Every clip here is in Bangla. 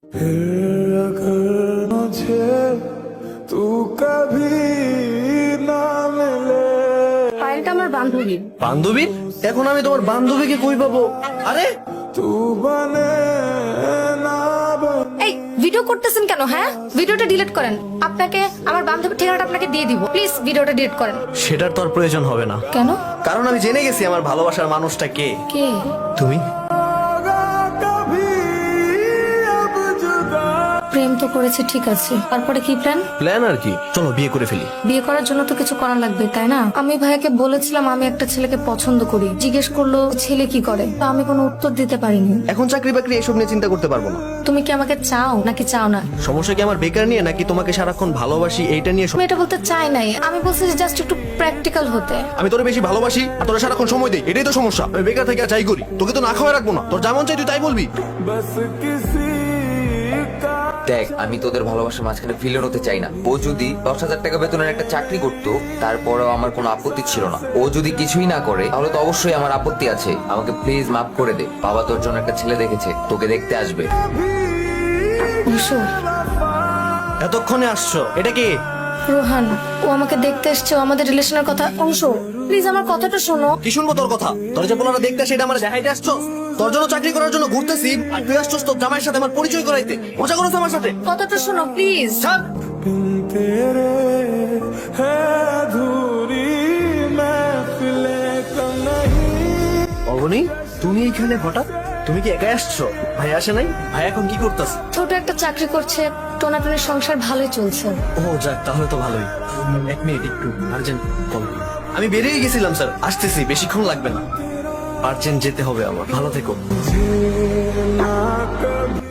फिर अगर मुझे तू कभी ना मिले। পায়েলটা আমার বান্ধবী। বান্ধবী? এখন আমি তোমার বান্ধবীকে কই পাবো? আরে तू बने ना बने। এই ভিডিও করতেছেন কেন? হ্যাঁ, ভিডিওটা ডিলিট করেন। আপনাকে আমার বান্ধবীর ঠিকানাটা আপনাকে দিয়ে দিব, প্লিজ ভিডিওটা ডিলিট করেন। সেটার তো আর প্রয়োজন হবে না, কেন? কারণ আমি জেনে গেছি আমার ভালোবাসার মানুষটা কে। কে? তুমি। कभी अब जुदा। প্রেম তো করেছে, ঠিক আছে, তারপরে কি প্ল্যান? প্ল্যান আর কি, চলো বিয়ে করে ফেলি। বিয়ে করার জন্য তো কিছু করা লাগবে, তাই না? আমি ভাইয়াকে বলেছিলাম আমি একটা ছেলেকে পছন্দ করি। জিজ্ঞেস করলো ছেলে কি করে, তো আমি কোনো উত্তর দিতে পারিনি। এখন চাকরি বাকরি এসব নিয়ে চিন্তা করতে পারবো না। তুমি কি আমাকে চাও নাকি চাও না? সমস্যা কি আমার বেকার নিয়ে, নাকি তোমাকে সারাক্ষণ ভালোবাসি এইটা নিয়ে? আমি এটা বলতে চাই নাই, আমি বলছি জাস্ট একটু প্র্যাকটিক্যাল হতে। আমি তোরে বেশি ভালোবাসি আর তোরা সারাক্ষণ সময় দেই, এটাই তো সমস্যা। আমি বেকার থেকে আর যাই করি, তোকে তো না খাওয়া রাখবো না। তোর যেমন চাই তুই তাই বলবি। बस किसी का দেখ, আমি তোদের ভালোবাসার মাঝখানে ফিলের হতে চাই না। ও যদি 10,000 টাকা বেতনের একটা চাকরি করতো তারপরেও আমার কোনো আপত্তি ছিল না। ও যদি কিছুই না করে তাহলে তো অবশ্যই আমার আপত্তি আছে। আমাকে প্লিজ মাফ করে দে। বাবা তোর জন্য একটা ছেলে দেখেছে, তোকে দেখতে আসবে। অংশু, এতক্ষণে আসছো, এটা কি? রোহান, ও আমাকে দেখতে এসছে, ও আমাদের রিলেশনের কথা। অংশু প্লিজ আমার কথাটা শোনো। কি শুনবো তোর কথা? তোর যে পোলাটা দেখতে সেটা আমার দেখাইতে আসছো? তোর জন্য চাকরি করার জন্য ঘুরতেছি আর তুই আসছস তোর জামাইয়ের সাথে আমার পরিচয় করাইতে। মজা করছ আমার সাথে? কথাটা শোনো প্লিজ। ছাড়। बिन तेरे है अधूरी महफिलें कम नहीं। অবনী, তুমি এখানে হঠাৎ? তুমি কি একাই আসছো? ভাই আসে নাই? ভাই এখন কি করতেছে? ছোট একটা চাকরি করছে, টোনাটনের সংসার ভালোই চলছে। ও যাক, তাহলে তো ভালোই। এক মিনিট, একটু আর্জেন্ট কল। আমি বেরিয়ে গেছিলাম স্যার, আসতেছি, বেশিক্ষণ লাগবে না। আর্জেন্ট যেতে হবে আমার। ভালো থেকো।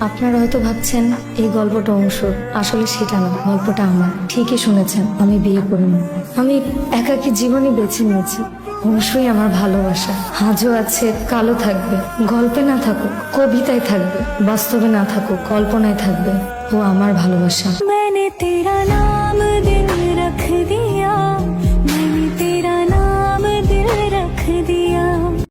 আপনারা হয়তো ভাবছেন এই গল্পটা অংশুর, আসলে সেটা না, গল্পটা আমার। ঠিকই শুনেছেন, আমি বিয়ে করিনি। আমি একাকী জীবনই বেছে নিয়েছি। অংশুই আমার ভালোবাসা, আজও আছে, কালো থাকবে। গল্পে না থাকুক কবিতায় থাকবে, বাস্তবে না থাকুক কল্পনায় থাকবে। ও আমার ভালোবাসা।